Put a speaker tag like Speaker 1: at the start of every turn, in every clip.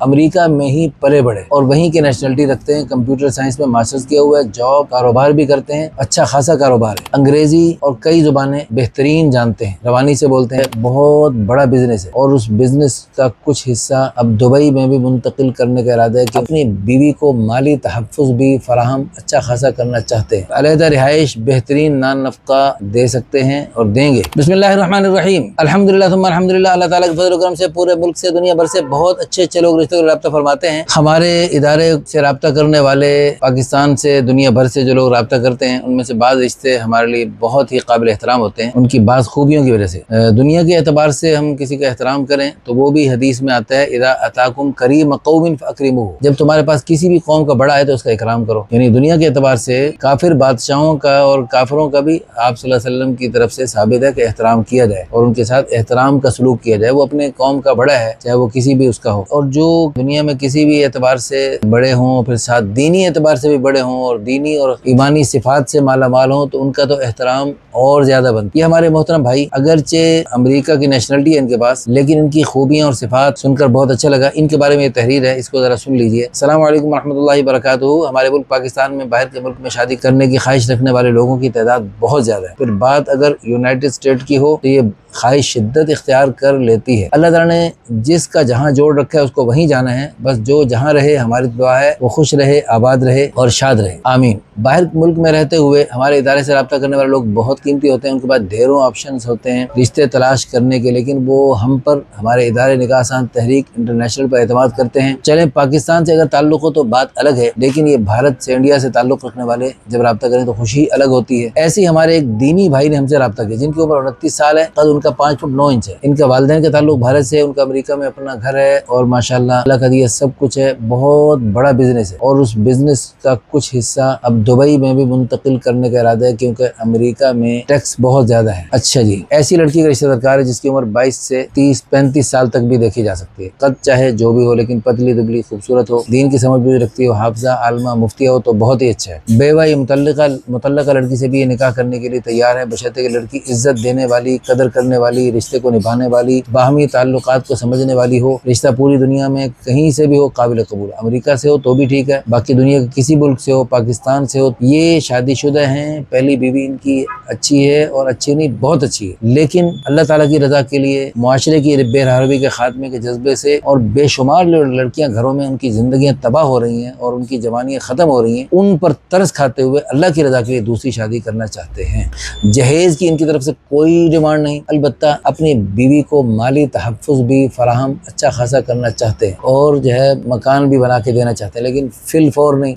Speaker 1: امریکہ میں ہی پلے بڑھے اور وہیں کی نیشنلٹی رکھتے ہیں، کمپیوٹر سائنس میں ماسٹرز کیا ہوا ہے، جاب کاروبار بھی کرتے ہیں، اچھا خاصا کاروبار ہے، انگریزی اور کئی زبانیں بہترین جانتے ہیں، روانی سے بولتے ہیں، بہت بڑا بزنس ہے اور اس بزنس کا کچھ حصہ اب دبئی میں بھی منتقل کرنے کا ارادہ ہے کہ اپنی بیوی کو مالی تحفظ بھی فراہم اچھا خاصا کرنا چاہتے ہیں، علیحدہ رہائش، بہترین نان نفقہ دے سکتے ہیں اور دیں گے۔ بسم اللہ الرحمن الرحیم، الحمدللہ ثم الحمدللہ، اللہ تعالیٰ کے فضل و کرم سے پورے ملک سے، دنیا بھر سے بہت اچھے اچھے لوگ رشتے کا رابطہ فرماتے ہیں۔ ہمارے ادارے سے رابطہ کرنے والے پاکستان سے، دنیا بھر سے جو لوگ رابطہ کرتے ہیں، ان میں سے بعض رشتے ہمارے لیے بہت ہی قابل احترام ہوتے ہیں، ان کی بعض خوبیوں کی وجہ سے۔ دنیا کے اعتبار سے ہم کسی کا احترام کریں تو وہ بھی حدیث میں آتا ہے، اذا اتاکم کریم قوم فاکرموہ، جب تمہارے پاس کسی بھی قوم کا بڑا ہے تو اس کا اکرام کرو۔ یعنی دنیا کے اعتبار سے کافر بادشاہوں کا اور کافروں کا بھی آپ صلی اللہ علیہ وسلم کی طرف سے ثابت ہے کہ احترام کیا جائے اور ان کے ساتھ احترام کا سلوک کیا جائے، وہ اپنے قوم کا بڑا ہے چاہے وہ کسی بھی اس کا ہو۔ اور جو دنیا میں کسی بھی اعتبار سے بڑے ہوں، پھر ساتھ دینی اعتبار سے بھی بڑے ہوں اور دینی اور ایمانی صفات سے مالا مال ہوں، تو ان کا تو احترام اور زیادہ بنتی ہے۔ ہمارے محترم بھائی اگرچہ امریکہ کی نیشنلٹی ہے ان کے پاس، لیکن ان کی خوبیاں اور صفات سن کر بہت اچھا لگا۔ ان کے بارے میں یہ تحریر ہے، اس کو ذرا سن لیجئے۔ السلام علیکم ورحمۃ اللہ وبرکاتہ۔ ہمارے ملک پاکستان میں باہر کے ملک میں شادی کرنے کی خواہش رکھنے والے لوگوں کی تعداد بہت زیادہ ہے، پھر بات اگر یونائٹڈ اسٹیٹ کی ہو تو یہ خواہش شدت اختیار کر لیتی ہے۔ اللہ تعالیٰ نے جس کا جہاں جوڑ رکھا ہے اس کو وہیں جانا ہے، بس جو جہاں رہے ہماری دعا ہے وہ خوش رہے، آباد رہے اور شاد رہے، آمین۔ باہر ملک میں رہتے ہوئے ہمارے ادارے سے رابطہ کرنے والے لوگ بہت قیمتی ہوتے ہیں، ان کے پاس ڈھیروں آپشنز ہوتے ہیں رشتے تلاش کرنے کے، لیکن وہ ہم پر، ہمارے ادارے نکاح آسان تحریک انٹرنیشنل پر اعتماد کرتے ہیں۔ چلیں پاکستان سے اگر تعلق ہو تو بات الگ ہے، لیکن یہ بھارت سے، انڈیا سے تعلق رکھنے والے جب رابطہ کریں تو خوشی الگ ہوتی ہے۔ ایسے ہی ہمارے ایک دینی بھائی نے ہم سے رابطہ کیا جن کی عمر 29 سال ہے، قد ان کا 5 فٹ 9 انچ ہے، ان کا والدین کا تعلق بھارت سے، ان کا امریکہ میں اپنا گھر ہے اور ماشاءاللہ اللہ کا دیا سب کچھ ہے، بہت بڑا بزنس ہے اور اس بزنس کا کچھ حصہ اب دبئی میں بھی منتقل کرنے کا ارادہ ہے کیونکہ امریکہ میں ٹیکس بہت زیادہ ہے۔ اچھا جی، ایسی لڑکی کا رشتہ درکار ہے جس کی عمر 22 سے 30-35 سال تک بھی دیکھی جا سکتی ہے، قد چاہے جو بھی ہو لیکن پتلی دبلی خوبصورت ہو، دین کی سمجھ بھی رکھتی ہو، حافظہ عالمہ مفتیہ ہو تو بہت ہی اچھا ہے۔ بیوہ یا مطلقہ لڑکی سے بھی یہ نکاح کرنے کے لیے تیار ہے، بشرطے کہ لڑکی عزت دینے والی، قدر کرنے والی، رشتے کو نبھانے والی، باہمی تعلقات کو سمجھنے والی ہو، رشتہ پوری دنیا میں کہیں سے بھی ہو قابل قبول، امریکہ سے ہو تو بھی ٹھیک ہے، باقی دنیا کے کسی ملک سے ہو، پاکستان سے ہو۔ یہ شادی شدہ ہیں، پہلی بیوی ان کی اچھی ہے اور اچھی نہیں بہت اچھی ہے، لیکن اللہ تعالیٰ کی رضا کے لیے، معاشرے کی بے حربی کے خاتمے کے جذبے سے، اور بے شمار لڑکیاں گھروں میں ان کی زندگیاں تباہ ہو رہی ہیں اور ان کی جوانیاں ختم ہو رہی ہیں، ان پر ترس کھاتے ہوئے اللہ کی رضا کے لیے دوسری شادی کرنا چاہتے ہیں۔ جہیز کی ان کی طرف سے کوئی ڈیمانڈ نہیں، البتہ اپنی بیوی کو مالی تحفظ بھی فراہم اچھا خاصا کرنا چاہتے ہیں اور جو ہے مکان بھی بنا کے دینا چاہتے ہیں، لیکن فی الفور نہیں،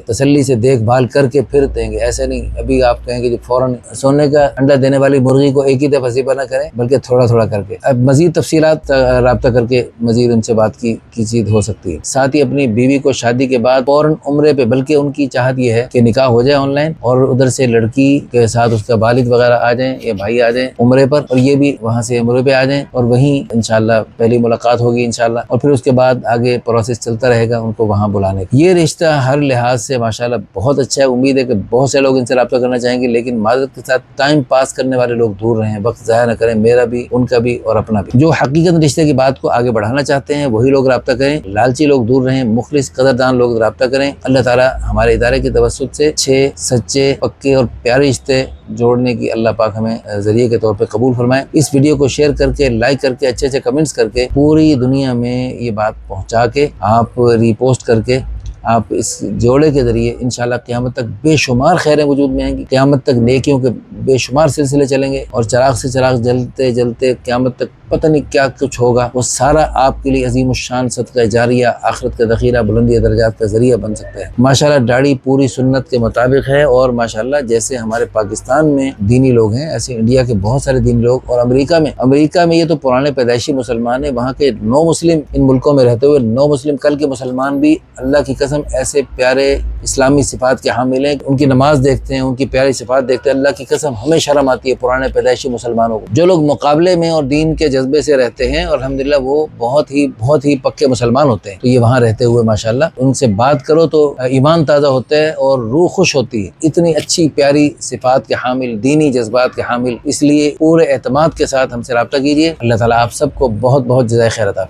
Speaker 1: تسلی سے دیکھ بھال کر کے پھر دیں گے، ایسے نہیں ابھی آپ کہیں گے جو فوراً سونے کا انڈا دینے والی مرغی کو ایک ہی دفعہ ذبح نہ کریں بلکہ تھوڑا تھوڑا کر کے۔ اب مزید تفصیلات رابطہ کر کے مزید ان سے بات کی چیز ہو سکتی ہے۔ ساتھ ہی اپنی بیوی کو شادی کے بعد فوراً عمرے پہ، بلکہ ان کی چاہت یہ ہے کہ نکاح ہو جائے آن لائن اور ادھر سے لڑکی کے ساتھ اس کا والد وغیرہ آ جائیں یا بھائی آ جائیں عمرے پر، اور یہ بھی وہاں سے عمرے پہ آ جائیں اور وہیں انشاءاللہ پہلی ملاقات ہوگی انشاءاللہ، اور پھر اس کے بعد آگے پروسیس چلتا رہے گا ان کو وہاں بلانے کا۔ یہ رشتہ ہر لحاظ سے ماشاءاللہ بہت اچھا ہے، امید ہے کہ بہت سے لوگ ان سے رابطہ کرنا چاہیں گے، لیکن معذرت کے ساتھ ٹائم پاس کرنے والے لوگ دور رہیں، وقت ضائع نہ کریں، میرا بھی، ان کا بھی اور اپنا بھی۔ جو حقیقت رشتے کی بات کو آگے بڑھانا چاہتے ہیں وہی لوگ رابطہ کریں، لالچی لوگ دور رہیں، مخلص قدردان لوگ رابطہ کریں۔ اللہ تعالیٰ ہمارے ادارے کے توسط سے اچھے، سچے، پکے اور پیارے رشتے جوڑنے کی اللہ پاک ہمیں ذریعے کے طور پہ قبول فرمائے۔ اس ویڈیو کو شیئر کر کے، لائک کر کے، اچھے اچھے کمنٹس کر کے پوری دنیا میں یہ بات پہنچا کے، آپ ری پوسٹ کر کے، آپ اس جوڑے کے ذریعے انشاءاللہ قیامت تک بے شمار خیریں وجود میں آئیں گی، قیامت تک نیکیوں کے بے شمار سلسلے چلیں گے اور چراغ سے چراغ جلتے جلتے قیامت تک پتہ نہیں کیا کچھ ہوگا، وہ سارا آپ کے لیے عظیم الشان صدقہ جاریہ، آخرت کا ذخیرہ، بلندی درجات کا ذریعہ بن سکتا ہے۔ ماشاءاللہ داڑھی پوری سنت کے مطابق ہے، اور ماشاءاللہ جیسے ہمارے پاکستان میں دینی لوگ ہیں ایسے انڈیا کے بہت سارے دینی لوگ، اور امریکہ میں یہ تو پرانے پیدائشی مسلمان ہیں، وہاں کے نو مسلم ان ملکوں میں رہتے ہوئے نو مسلم کل کے مسلمان بھی اللہ کی قسم ایسے پیارے اسلامی صفات کے حامل ہیں، ان کی نماز دیکھتے ہیں، ان کی پیاری صفات دیکھتے ہیں، اللہ کی قسم ہمیں شرم آتی ہے پرانے پیدائشی مسلمانوں کو۔ جو لوگ مقابلے میں اور دین کے جذبے سے رہتے ہیں اور الحمدللہ وہ بہت ہی پکے مسلمان ہوتے ہیں، تو یہ وہاں رہتے ہوئے ماشاءاللہ ان سے بات کرو تو ایمان تازہ ہوتا ہے اور روح خوش ہوتی ہے، اتنی اچھی پیاری صفات کے حامل، دینی جذبات کے حامل، اس لیے پورے اعتماد کے ساتھ ہم سے رابطہ کیجیے۔ اللہ تعالیٰ آپ سب کو بہت جزائے خیر عطا فرمائے۔